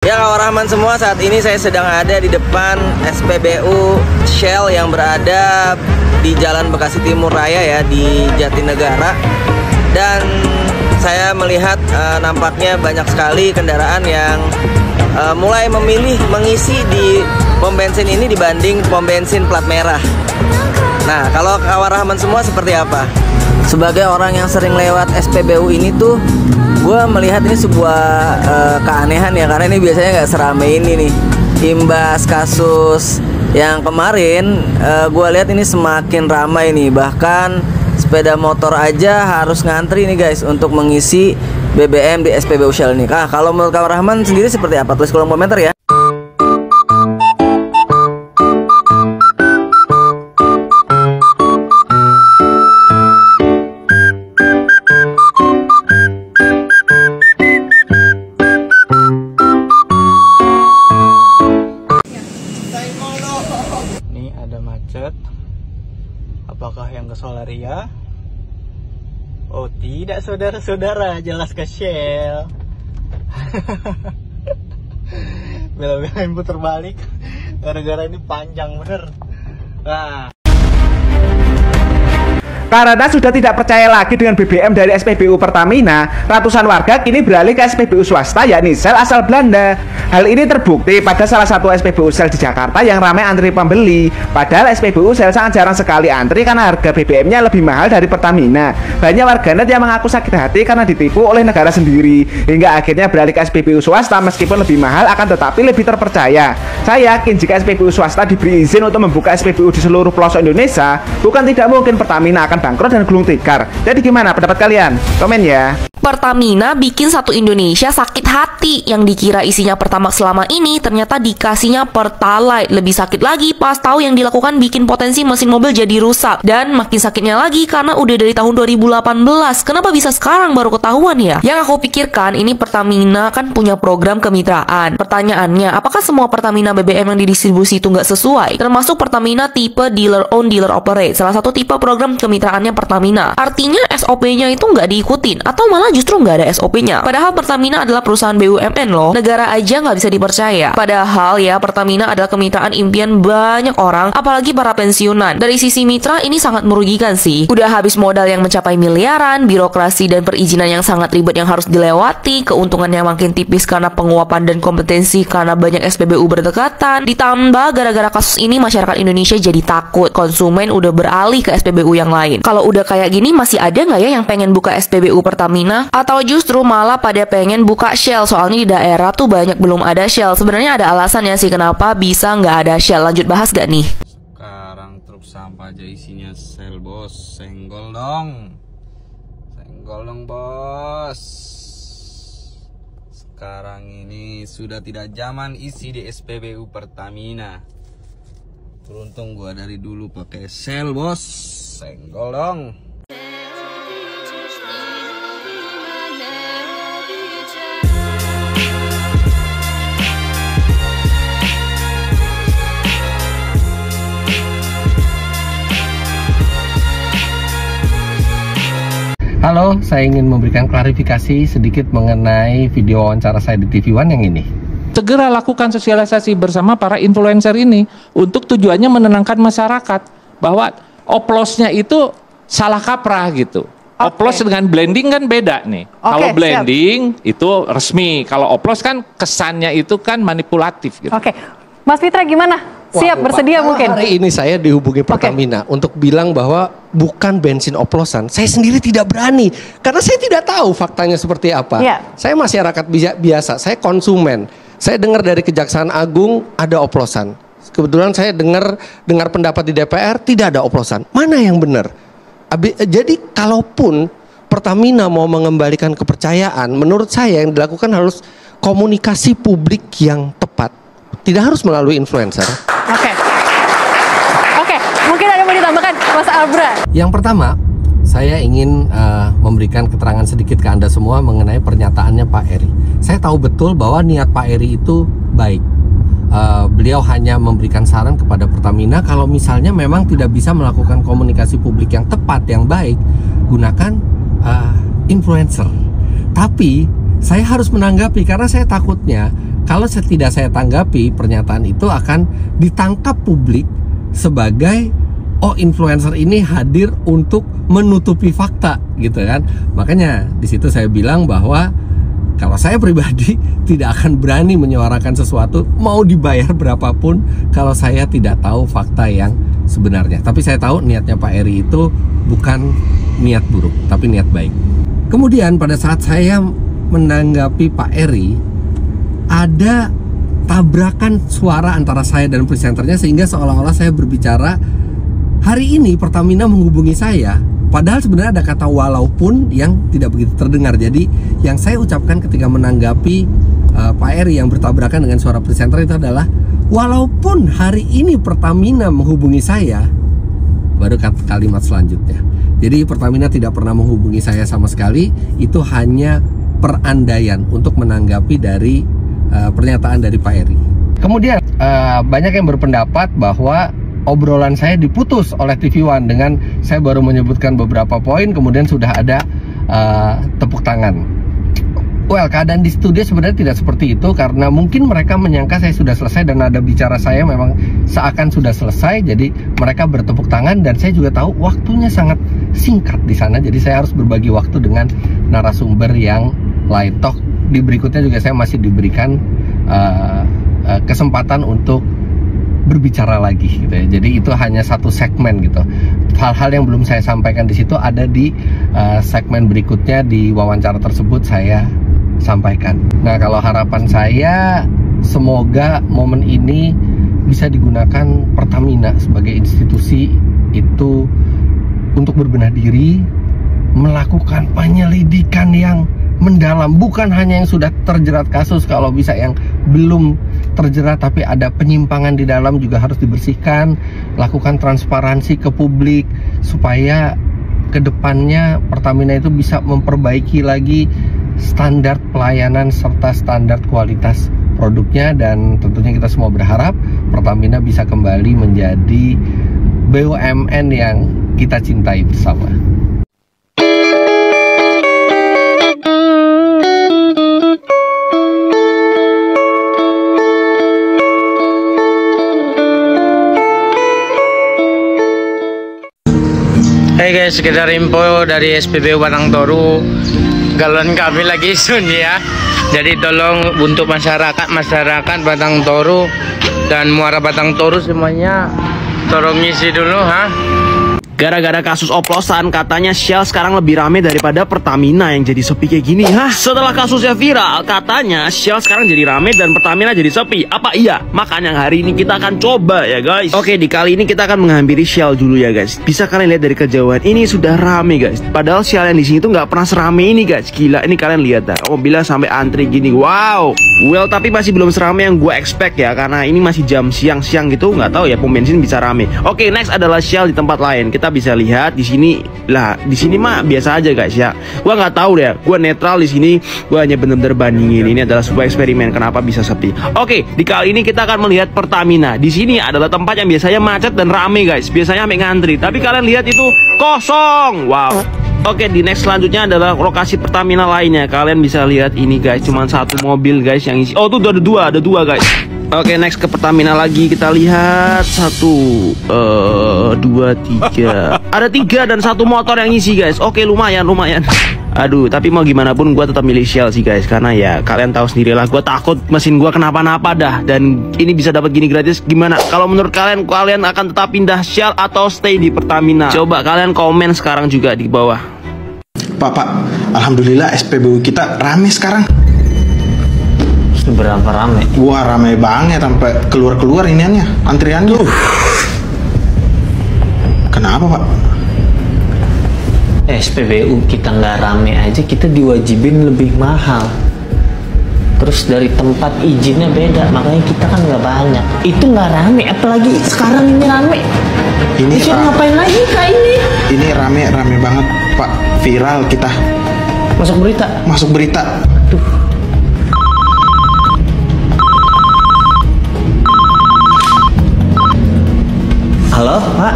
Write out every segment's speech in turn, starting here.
Ya kawan Rahman semua, saat ini saya sedang ada di depan SPBU Shell yang berada di Jalan Bekasi Timur Raya ya, di Jatinegara. Dan saya melihat nampaknya banyak sekali kendaraan yang mulai memilih mengisi di pom bensin ini dibanding pom bensin plat merah. Nah, kalau kawan Rahman semua seperti apa? Sebagai orang yang sering lewat SPBU ini tuh, gue melihat ini sebuah keanehan ya, karena ini biasanya nggak seramai ini nih. Imbas kasus yang kemarin, gue lihat ini semakin ramai nih. Bahkan sepeda motor aja harus ngantri nih guys untuk mengisi BBM di SPBU Shell ini. Kalau menurut kawan Rahman sendiri seperti apa? Tulis kolom komentar ya. Apakah yang ke Solaria? Oh tidak saudara-saudara, jelas ke Shell. Bela-belain puter balik gara-gara ini panjang bener. Nah, karena sudah tidak percaya lagi dengan BBM dari SPBU Pertamina, ratusan warga kini beralih ke SPBU swasta yakni Shell asal Belanda. Hal ini terbukti pada salah satu SPBU Shell di Jakarta yang ramai antri pembeli. Padahal SPBU Shell sangat jarang sekali antri karena harga BBM-nya lebih mahal dari Pertamina. Banyak warganet yang mengaku sakit hati karena ditipu oleh negara sendiri, hingga akhirnya beralih ke SPBU swasta meskipun lebih mahal akan tetapi lebih terpercaya. Saya yakin jika SPBU swasta diberi izin untuk membuka SPBU di seluruh pelosok Indonesia, bukan tidak mungkin Pertamina akan bangkrut dan gulung tikar. Jadi gimana pendapat kalian? Komen ya. Pertamina bikin satu Indonesia sakit hati. Yang dikira isinya Pertamax selama ini ternyata dikasihnya Pertalite. Lebih sakit lagi pas tahu yang dilakukan bikin potensi mesin mobil jadi rusak. Dan makin sakitnya lagi karena udah dari tahun 2018. Kenapa bisa sekarang baru ketahuan ya? Yang aku pikirkan ini Pertamina kan punya program kemitraan. Pertanyaannya, apakah semua Pertamina BBM yang didistribusi itu nggak sesuai? Termasuk Pertamina tipe dealer own dealer operate, salah satu tipe program kemitraannya Pertamina. Artinya SOP-nya itu nggak diikutin atau malah justru nggak ada SOP-nya. Padahal Pertamina adalah perusahaan BUMN loh. Negara aja nggak bisa dipercaya. Padahal ya Pertamina adalah kemitraan impian banyak orang, apalagi para pensiunan. Dari sisi mitra ini sangat merugikan sih. Udah habis modal yang mencapai miliaran, birokrasi dan perizinan yang sangat ribet yang harus dilewati, keuntungannya makin tipis karena penguapan dan kompetensi karena banyak SPBU berdekatan. Ditambah gara-gara kasus ini masyarakat Indonesia jadi takut. Konsumen udah beralih ke SPBU yang lain. Kalau udah kayak gini masih ada nggak ya yang pengen buka SPBU Pertamina? Atau justru malah pada pengen buka Shell? Soalnya di daerah tuh banyak belum ada Shell. Sebenarnya ada alasannya sih kenapa bisa nggak ada Shell. Lanjut bahas gak nih? Sekarang truk sampah aja isinya Shell bos. Senggol dong. Senggol dong bos. Sekarang ini sudah tidak zaman isi di SPBU Pertamina. Beruntung gua dari dulu pakai Shell bos. Senggol dong. Halo, saya ingin memberikan klarifikasi sedikit mengenai video wawancara saya di TV One yang ini. Segera lakukan sosialisasi bersama para influencer ini untuk tujuannya menenangkan masyarakat bahwa oplosnya itu salah kaprah gitu. Oplos dengan blending kan beda nih. Kalau blending itu resmi, kalau oplos kan kesannya itu kan manipulatif gitu. Mas Fitra gimana? Siap bersedia mungkin? Hari ini saya dihubungi Pertamina untuk bilang bahwa bukan bensin oplosan. Saya sendiri tidak berani karena saya tidak tahu faktanya seperti apa. Saya masyarakat biasa, saya konsumen. Saya dengar dari Kejaksaan Agung ada oplosan. Kebetulan saya dengar pendapat di DPR tidak ada oplosan. Mana yang benar? Jadi kalaupun Pertamina mau mengembalikan kepercayaan, menurut saya yang dilakukan harus komunikasi publik yang tepat. Tidak harus melalui influencer. Oke, mungkin ada mau ditambahkan Mas Abra? Yang pertama, saya ingin memberikan keterangan sedikit ke Anda semua mengenai pernyataannya Pak Eri. Saya tahu betul bahwa niat Pak Eri itu baik. Beliau hanya memberikan saran kepada Pertamina kalau misalnya memang tidak bisa melakukan komunikasi publik yang tepat, yang baik, gunakan influencer. Tapi saya harus menanggapi karena saya takutnya kalau tidak saya tanggapi, pernyataan itu akan ditangkap publik sebagai influencer ini hadir untuk menutupi fakta gitu kan. Makanya di situ saya bilang bahwa kalau saya pribadi tidak akan berani menyuarakan sesuatu mau dibayar berapapun kalau saya tidak tahu fakta yang sebenarnya. Tapi saya tahu niatnya Pak Eri itu bukan niat buruk, tapi niat baik. Kemudian pada saat saya menanggapi Pak Eri, ada tabrakan suara antara saya dan presenternya sehingga seolah-olah saya berbicara, hari ini Pertamina menghubungi saya, padahal sebenarnya ada kata walaupun yang tidak begitu terdengar. Jadi yang saya ucapkan ketika menanggapi Pak Eri yang bertabrakan dengan suara presenter itu adalah, walaupun hari ini Pertamina menghubungi saya, baru kalimat selanjutnya. Jadi Pertamina tidak pernah menghubungi saya sama sekali, itu hanya perandaian untuk menanggapi dari pernyataan dari Pak Eri. Kemudian banyak yang berpendapat bahwa obrolan saya diputus oleh TV One dengan saya baru menyebutkan beberapa poin, kemudian sudah ada tepuk tangan. Well, keadaan di studio sebenarnya tidak seperti itu karena mungkin mereka menyangka saya sudah selesai dan nada bicara saya memang seakan sudah selesai, jadi mereka bertepuk tangan dan saya juga tahu waktunya sangat singkat di sana, jadi saya harus berbagi waktu dengan narasumber yang lain. Toh di berikutnya juga saya masih diberikan kesempatan untuk berbicara lagi gitu ya. Jadi itu hanya satu segmen gitu. Hal-hal yang belum saya sampaikan di situ ada di segmen berikutnya, di wawancara tersebut saya sampaikan. Nah, kalau harapan saya semoga momen ini bisa digunakan Pertamina sebagai institusi itu untuk berbenah diri, melakukan penyelidikan yang mendalam, bukan hanya yang sudah terjerat kasus, kalau bisa yang belum terjerat tapi ada penyimpangan di dalam juga harus dibersihkan, lakukan transparansi ke publik supaya kedepannya Pertamina itu bisa memperbaiki lagi standar pelayanan serta standar kualitas produknya, dan tentunya kita semua berharap Pertamina bisa kembali menjadi BUMN yang kita cintai bersama. Hai guys, sekedar info dari SPBU Batang Toru, galon kami lagi sun ya. Jadi tolong untuk masyarakat Batang Toru dan Muara Batang Toru semuanya tolong ngisi dulu Gara-gara kasus oplosan, katanya Shell sekarang lebih rame daripada Pertamina yang jadi sepi kayak gini. Setelah kasusnya viral, katanya Shell sekarang jadi rame dan Pertamina jadi sepi. Apa iya? Makanya hari ini kita akan coba ya guys. Oke, di kali ini kita akan menghampiri Shell dulu ya guys. Bisa kalian lihat dari kejauhan, ini sudah rame guys. Padahal Shell yang di sini tuh nggak pernah serame ini guys. Gila, ini kalian lihat dah. Mobilnya sampai antri gini. Wow. Well, tapi masih belum serame yang gue expect ya, karena ini masih jam siang-siang gitu. Nggak tahu ya, pom bensin bisa rame. Oke, next adalah Shell di tempat lain. Kita bisa lihat di sini lah, di sini mah biasa aja guys ya. Gua nggak tahu deh, gua netral di sini. Gua hanya bener-bener bandingin. Ini adalah sebuah eksperimen kenapa bisa sepi. Oke, di kali ini kita akan melihat Pertamina. Di sini adalah tempat yang biasanya macet dan rame guys. Biasanya sampai ngantri. Tapi kalian lihat itu kosong. Wow. Oke, di next selanjutnya adalah lokasi Pertamina lainnya. Kalian bisa lihat ini guys, cuma satu mobil guys yang isi. Oh tuh ada dua guys. Oke, next ke Pertamina lagi. Kita lihat 1, 2, 3. Ada 3 dan 1 motor yang ngisi guys. Oke, lumayan. Aduh, tapi mau gimana pun gue tetap milih Shell sih guys, karena ya kalian tahu sendiri lah, gue takut mesin gue kenapa-napa dah. Dan ini bisa dapat gini gratis. Gimana? Kalau menurut kalian akan tetap pindah Shell atau stay di Pertamina? Coba kalian komen sekarang juga di bawah. Pak, alhamdulillah SPBU kita rame sekarang. Berapa rame? Wah, rame banget sampai keluar iniannya, antriannya. Kenapa Pak? SPBU kita nggak rame aja, kita diwajibin lebih mahal. Terus dari tempat izinnya beda, makanya kita kan nggak banyak. Itu nggak rame, apalagi sekarang ini rame. Ini ngapain lagi kak ini? Ini rame banget Pak, viral kita. Masuk berita. Tuh. Halo Pak.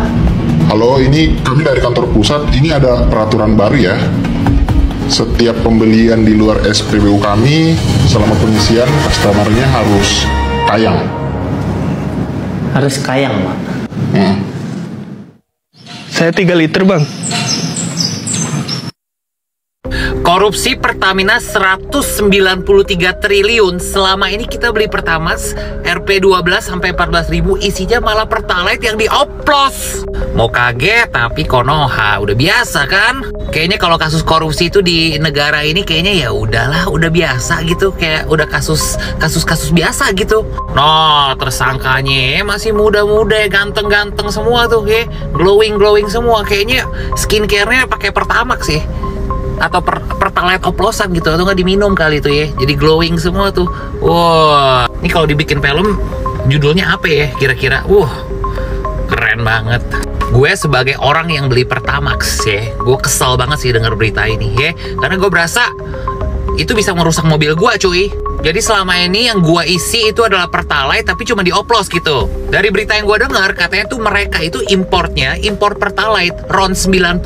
Halo, ini kami dari kantor pusat. Ini ada peraturan baru ya. setiap pembelian di luar SPBU kami selama pengisian customer-nya harus kayang. Harus kayang, Pak? Saya 3 liter, Bang. Korupsi Pertamina 193 triliun. Selama ini kita beli Pertamax Rp12 sampai 14.000, isinya malah Pertalite yang dioplos. Mau kaget tapi Konoha, udah biasa kan? Kayaknya kalau kasus korupsi itu di negara ini kayaknya ya udahlah, udah biasa gitu, kayak udah kasus biasa gitu. No, tersangkanya masih muda-muda ya, ganteng-ganteng semua tuh ya, glowing semua. Kayaknya skincare-nya pakai Pertamax sih. Atau Pertalite oplosan gitu, atau nggak diminum kali itu ya, jadi glowing semua tuh. Wah, ini kalau dibikin film judulnya apa ya kira-kira? Keren banget. Gue sebagai orang yang beli Pertamax ya, gue kesel banget sih denger berita ini ya, karena gue berasa itu bisa merusak mobil gue, cuy. Jadi selama ini yang gue isi itu adalah Pertalite tapi cuma dioplos gitu. Dari berita yang gue dengar katanya tuh mereka itu impor Pertalite RON 90,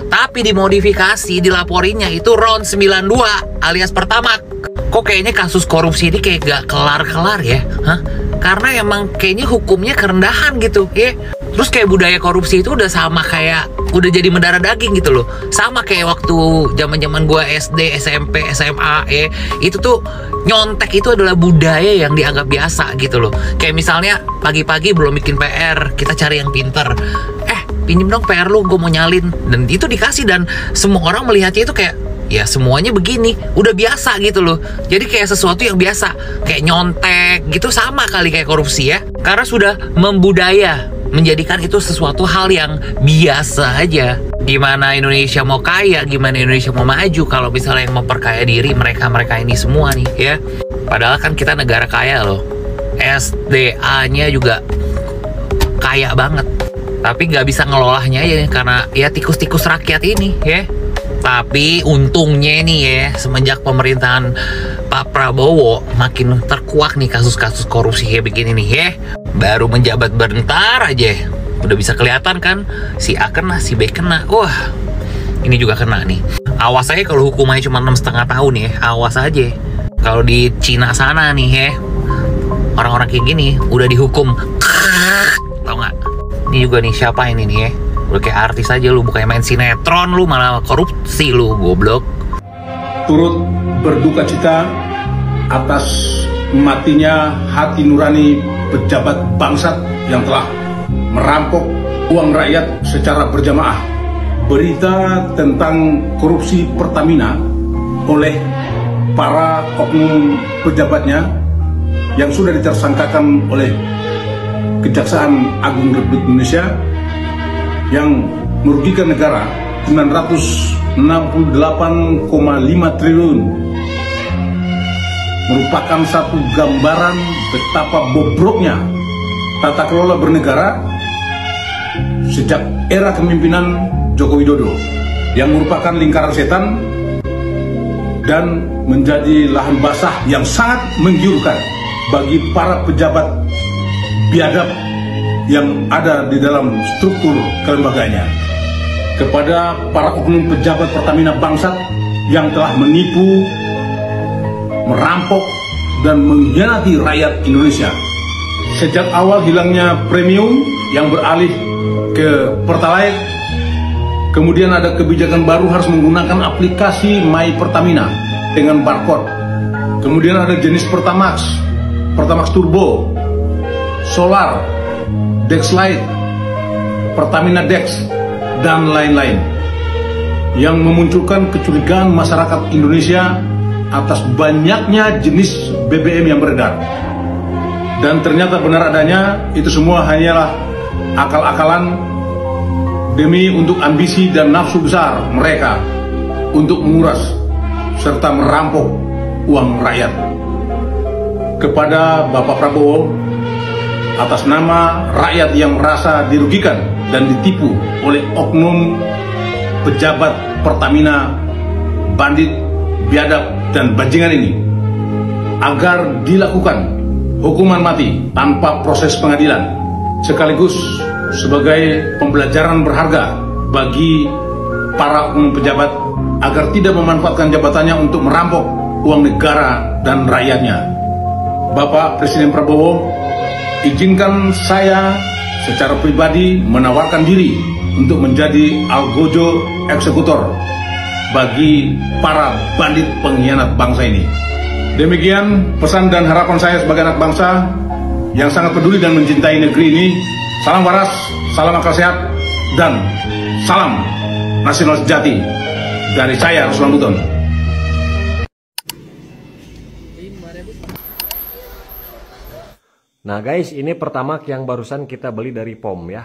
tapi dimodifikasi, dilaporinya itu RON 92 alias Pertamax. Kok kayaknya kasus korupsi ini kayak gak kelar-kelar ya? Karena emang kayaknya hukumnya kerendahan gitu ya. Terus kayak budaya korupsi itu udah sama kayak, udah jadi mendarah daging gitu loh. Sama kayak waktu zaman-zaman gue SD, SMP, SMA ya. Itu tuh nyontek itu adalah budaya yang dianggap biasa gitu loh. Kayak misalnya pagi-pagi belum bikin PR, kita cari yang pinter. Pinjem dong PR lu, gue mau nyalin. Dan itu dikasih, dan semua orang melihatnya itu kayak, ya semuanya begini, udah biasa gitu loh. Jadi kayak sesuatu yang biasa, kayak nyontek gitu, sama kali kayak korupsi ya. Karena sudah membudaya, menjadikan itu sesuatu hal yang biasa aja. Gimana Indonesia mau kaya, gimana Indonesia mau maju kalau misalnya yang memperkaya diri mereka ini semua nih ya. Padahal kan kita negara kaya loh, SDA-nya juga kaya banget, tapi nggak bisa ngelolahnya ya karena ya tikus-tikus rakyat ini ya. Tapi untungnya nih ya, semenjak pemerintahan Pak Prabowo makin terkuak nih kasus-kasus korupsi kayak begini nih ya. Baru menjabat bentar aja udah bisa kelihatan kan, si A kena, si B kena. Wah, ini juga kena nih. Awas aja kalau hukumannya cuma 6,5 tahun ya, awas aja. Kalau di Cina sana nih ya, orang-orang kayak gini udah dihukum, tau nggak? Ini juga nih, siapa ini nih ya, udah kayak artis aja lu, bukannya main sinetron lu, malah korupsi lu, goblok. Turut berduka cita atas matinya hati nurani pejabat bangsat yang telah merampok uang rakyat secara berjamaah. Berita tentang korupsi Pertamina oleh para oknum pejabatnya yang sudah ditersangkakan oleh Kejaksaan Agung Republik Indonesia yang merugikan negara 968,5 triliun merupakan satu gambaran betapa bobroknya tata kelola bernegara sejak era kepemimpinan Joko Widodo, yang merupakan lingkaran setan dan menjadi lahan basah yang sangat menggiurkan bagi para pejabat biadab yang ada di dalam struktur kelembagaannya. Kepada para oknum pejabat Pertamina bangsat yang telah menipu, merampok, dan mengkhianati rakyat Indonesia. Sejak awal hilangnya premium yang beralih ke Pertalite, kemudian ada kebijakan baru harus menggunakan aplikasi My Pertamina dengan barcode. Kemudian ada jenis Pertamax, Pertamax Turbo, Solar, Dex Lite, Pertamina Dex, dan lain-lain, yang memunculkan kecurigaan masyarakat Indonesia atas banyaknya jenis BBM yang beredar. Dan ternyata benar adanya itu semua hanyalah akal-akalan demi untuk ambisi dan nafsu besar mereka untuk menguras serta merampok uang rakyat. Kepada Bapak Prabowo, atas nama rakyat yang merasa dirugikan dan ditipu oleh oknum pejabat Pertamina bandit, biadab, dan bajingan ini, agar dilakukan hukuman mati tanpa proses pengadilan, sekaligus sebagai pembelajaran berharga bagi para oknum pejabat agar tidak memanfaatkan jabatannya untuk merampok uang negara dan rakyatnya. Bapak Presiden Prabowo, izinkan saya secara pribadi menawarkan diri untuk menjadi algojo eksekutor bagi para bandit pengkhianat bangsa ini. Demikian pesan dan harapan saya sebagai anak bangsa yang sangat peduli dan mencintai negeri ini. Salam waras, salam akal sehat, dan salam nasional sejati dari saya, Ruslan Buton. Nah guys, ini Pertamax yang barusan kita beli dari POM ya.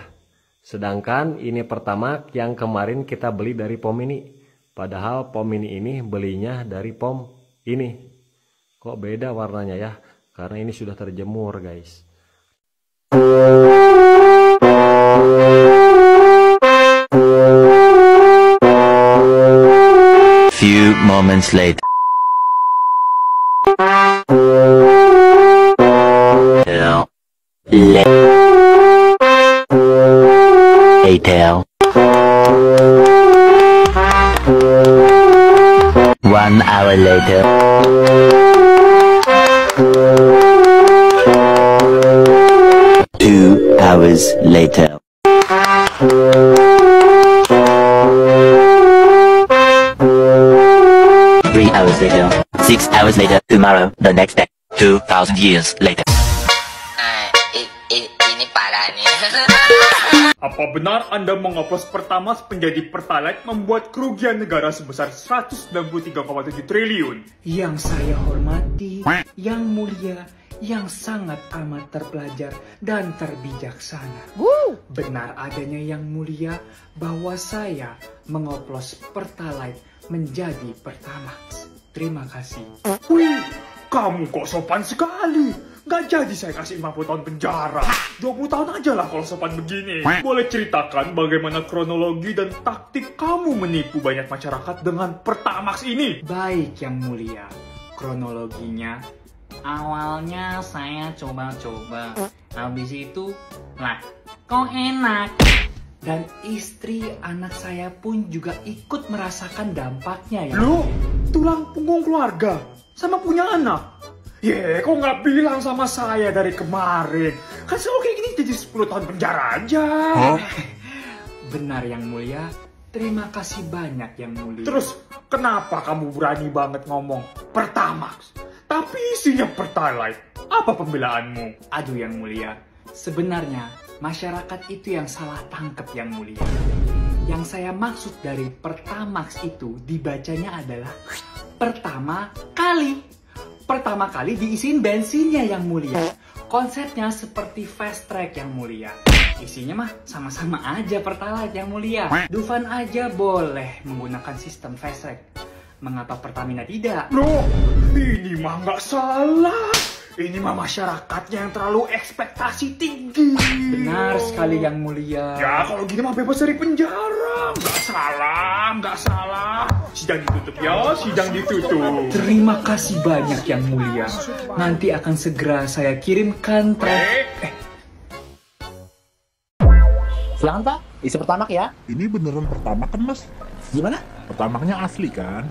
Sedangkan ini Pertamax yang kemarin kita beli dari POM ini. Padahal POM ini belinya dari POM ini. Kok beda warnanya ya? Karena ini sudah terjemur guys. Few moments later. Later. 1 hour later. 2 hours later. 3 hours later. 6 hours later. Tomorrow, the next day. 2,000 years later. Ini parah nih. Apa benar Anda mengoplos Pertamax menjadi Pertalite membuat kerugian negara sebesar 193,7 triliun? Yang saya hormati, yang mulia, yang sangat amat terpelajar dan terbijaksana. Benar adanya yang mulia bahwa saya mengoplos Pertalite menjadi Pertamax. Terima kasih. Kamu kok sopan sekali. Gak jadi saya kasih 50 tahun penjara. 20 tahun aja lah kalau sopan begini. Boleh ceritakan bagaimana kronologi dan taktik kamu menipu banyak masyarakat dengan Pertamax ini? Baik yang mulia, kronologinya awalnya saya coba-coba. Habis itu, lah kok enak. Dan istri anak saya pun juga ikut merasakan dampaknya ya. Lu tulang punggung keluarga sama punya anak. Kok nggak bilang sama saya dari kemarin? Kan selalu kayak gini jadi 10 tahun penjara aja. Benar yang mulia, terima kasih banyak yang mulia. Terus kenapa kamu berani banget ngomong Pertamax tapi isinya Pertalite? Apa pembelaanmu? Aduh yang mulia, sebenarnya masyarakat itu yang salah tangkep yang mulia. Yang saya maksud dari Pertamax itu dibacanya adalah pertama kali. Pertama kali diisiin bensinnya yang mulia. Konsepnya seperti fast track yang mulia. Isinya mah sama-sama aja Pertalite yang mulia. Dufan aja boleh menggunakan sistem fast track. Mengapa Pertamina tidak? Loh, ini mah nggak salah. Ini mah masyarakatnya yang terlalu ekspektasi tinggi. Benar sekali yang mulia. Ya kalau gini mah bebas dari penjara. Nggak salah. Sidang ditutup ya, sidang ditutup. Terima kasih banyak yang mulia. Nanti akan segera saya kirimkan Silakan Pak, isi Pertamax ya. Ini beneran Pertamax kan Mas? Gimana? Pertamaxnya asli kan?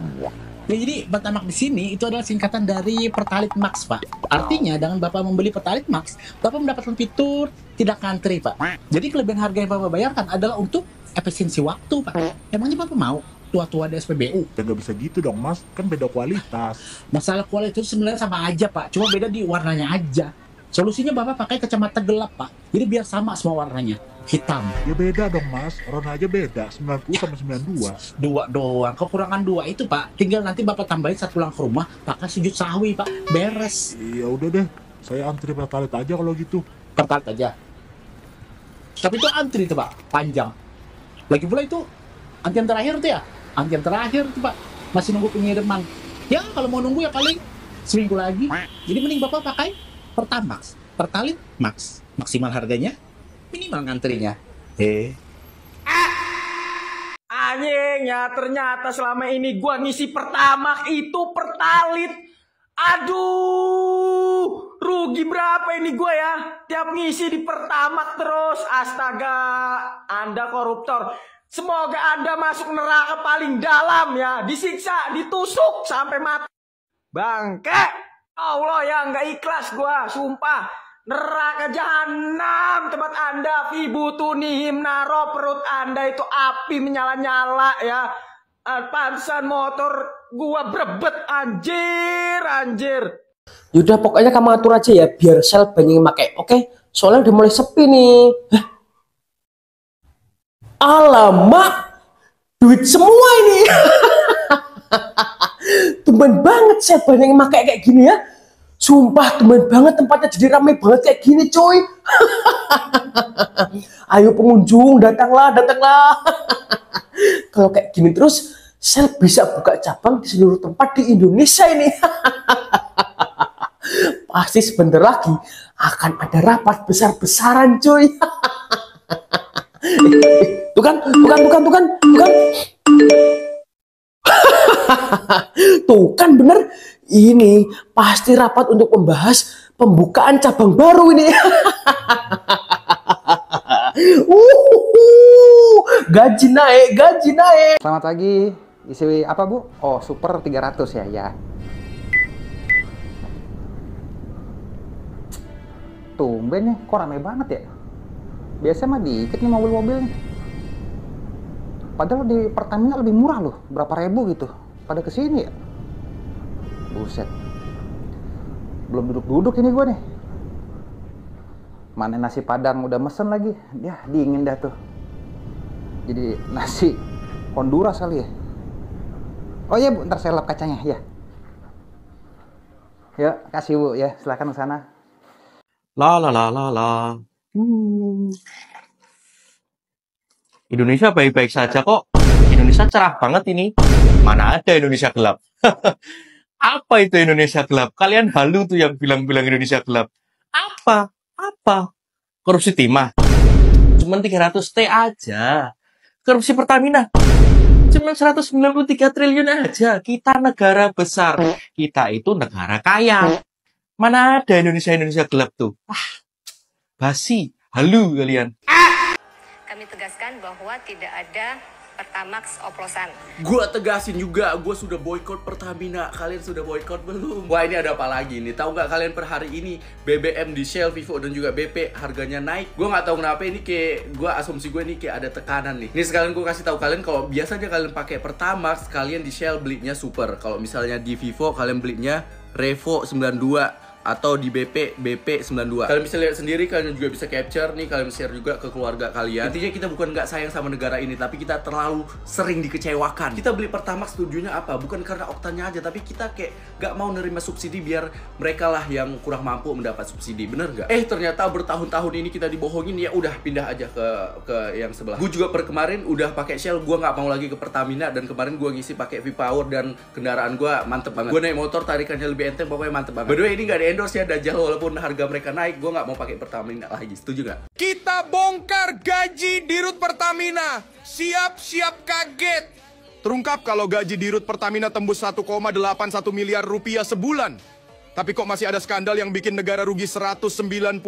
Ya, jadi Pertamax di sini itu adalah singkatan dari Pertalite Max, Pak. Artinya dengan Bapak membeli Pertalite Max, Bapak mendapatkan fitur tidak ngantri, Pak. Jadi kelebihan harga yang Bapak bayarkan adalah untuk efisiensi waktu, Pak. Emangnya Bapak mau tua-tua di SPBU? Ya nggak bisa gitu dong, Mas. Kan beda kualitas. Masalah kualitas itu sebenarnya sama aja, Pak. Cuma beda di warnanya aja. Solusinya Bapak pakai kacamata gelap, Pak. Jadi biar sama semua warnanya. Hitam. Ya beda dong Mas, warna aja beda, 90 sama 92. Dua doang, kekurangan dua itu Pak. Tinggal nanti Bapak tambahin saat pulang ke rumah pakai sujud sahwi Pak, beres. Ya udah deh, saya antri Pertalite aja kalau gitu. Pertalite aja. Tapi itu antri tuh Pak, panjang. Lagi pula itu antrian terakhir tuh ya, antrian terakhir tuh Pak. Masih nunggu pengiriman. Ya kalau mau nunggu ya paling seminggu lagi. Jadi mending Bapak pakai Pertamax, Pertalite Max. Maksimal harganya, minimal ngantrinya. Anjingnya ternyata selama ini gua ngisi Pertamax itu Pertalite. Aduh, rugi berapa ini gua ya? Tiap ngisi di Pertamax terus. Astaga, Anda koruptor. Semoga Anda masuk neraka paling dalam ya. Disiksa, ditusuk sampai mati. Bangke. Allah ya, nggak ikhlas gua, sumpah. Neraka jahanam tempat Anda. Fi butunihim naro, perut Anda itu api menyala-nyala ya. Pantesan motor gua berebet, anjir. Yaudah pokoknya kamu atur aja ya, biar sel banyak yang pakai. Oke? Soalnya udah mulai sepi nih. Hah? Alamak, duit semua ini. Tumben banget sel banyak yang pakai kayak gini ya. Sumpah tumben banget tempatnya jadi ramai banget kayak gini coy. Ayo pengunjung, datanglah. Kalau kayak gini terus, sel bisa buka cabang di seluruh tempat di Indonesia ini. Pasti sebentar lagi akan ada rapat besar-besaran cuy. Tuh kan. Tuh kan bener. Ini pasti rapat untuk membahas pembukaan cabang baru ini. Gaji naik. Selamat pagi. Isi apa Bu? Oh, super 300 ya. Tumben nih, kok rame banget ya? Biasanya mah dikit nih mobil-mobil nih. Padahal di Pertamina lebih murah loh, berapa ribu gitu. Pada kesini ya? Buset. Belum duduk-duduk ini gue nih. Mana nasi padang udah mesen lagi. Ya, dingin dah tuh. Jadi nasi Honduras kali ya. Oh iya Bu, ntar saya lap kacanya ya. Yuk, kasih Bu ya, silakan ke sana. Indonesia baik-baik saja kok. Indonesia cerah banget ini. Mana ada Indonesia gelap? Apa itu Indonesia gelap? Kalian halu tuh yang bilang-bilang Indonesia gelap. Apa? Korupsi timah. Cuman 300 T aja. Korupsi Pertamina. Cuman 193 triliun aja. Kita negara besar. Kita itu negara kaya. Mana ada Indonesia gelap tuh? Basi, halu kalian. Kami tegaskan bahwa tidak ada Pertamax oplosan. Gua tegasin juga, gua sudah boykot Pertamina. Kalian sudah boykot belum? Wah, ini ada apa lagi nih? Tahu nggak kalian per hari ini BBM di Shell, Vivo dan juga BP harganya naik? Gua nggak tahu kenapa ini asumsi gue ini kayak ada tekanan nih. Ini sekalian gua kasih tahu kalian kalau biasanya kalian pakai Pertamax, kalian di Shell belinya Super. Kalau misalnya di Vivo kalian belinya Revo 92. Atau di BP 92. Kalian bisa lihat sendiri, kalian juga bisa capture nih, kalian share juga ke keluarga kalian. Intinya kita bukan nggak sayang sama negara ini, tapi kita terlalu sering dikecewakan. Kita beli Pertamax tujuannya apa? Bukan karena oktannya aja, tapi kita kayak nggak mau nerima subsidi biar mereka lah yang kurang mampu mendapat subsidi. Bener nggak? Ternyata bertahun-tahun ini kita dibohongin, ya udah pindah aja ke yang sebelah. Gue juga kemarin udah pakai Shell, gue nggak mau lagi ke Pertamina, dan kemarin gue ngisi pakai V-Power dan kendaraan gue mantep banget. Gue naik motor tarikannya lebih enteng, pokoknya mantep banget. By the way, ini nggak ada endorse ya Dajjal, walaupun harga mereka naik, gue nggak mau pakai Pertamina lagi. Setuju nggak? Kita bongkar gaji dirut Pertamina. Siap-siap kaget. Terungkap kalau gaji dirut Pertamina tembus 1,81 miliar rupiah sebulan. Tapi kok masih ada skandal yang bikin negara rugi 193,7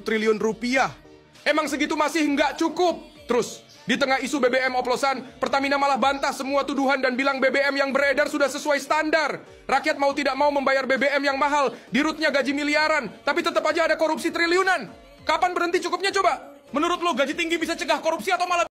triliun rupiah. Emang segitu masih nggak cukup? Terus, di tengah isu BBM oplosan, Pertamina malah bantah semua tuduhan dan bilang BBM yang beredar sudah sesuai standar. Rakyat mau tidak mau membayar BBM yang mahal, dirutnya gaji miliaran, tapi tetap aja ada korupsi triliunan. Kapan berhenti cukupnya coba? Menurut lo gaji tinggi bisa cegah korupsi atau malah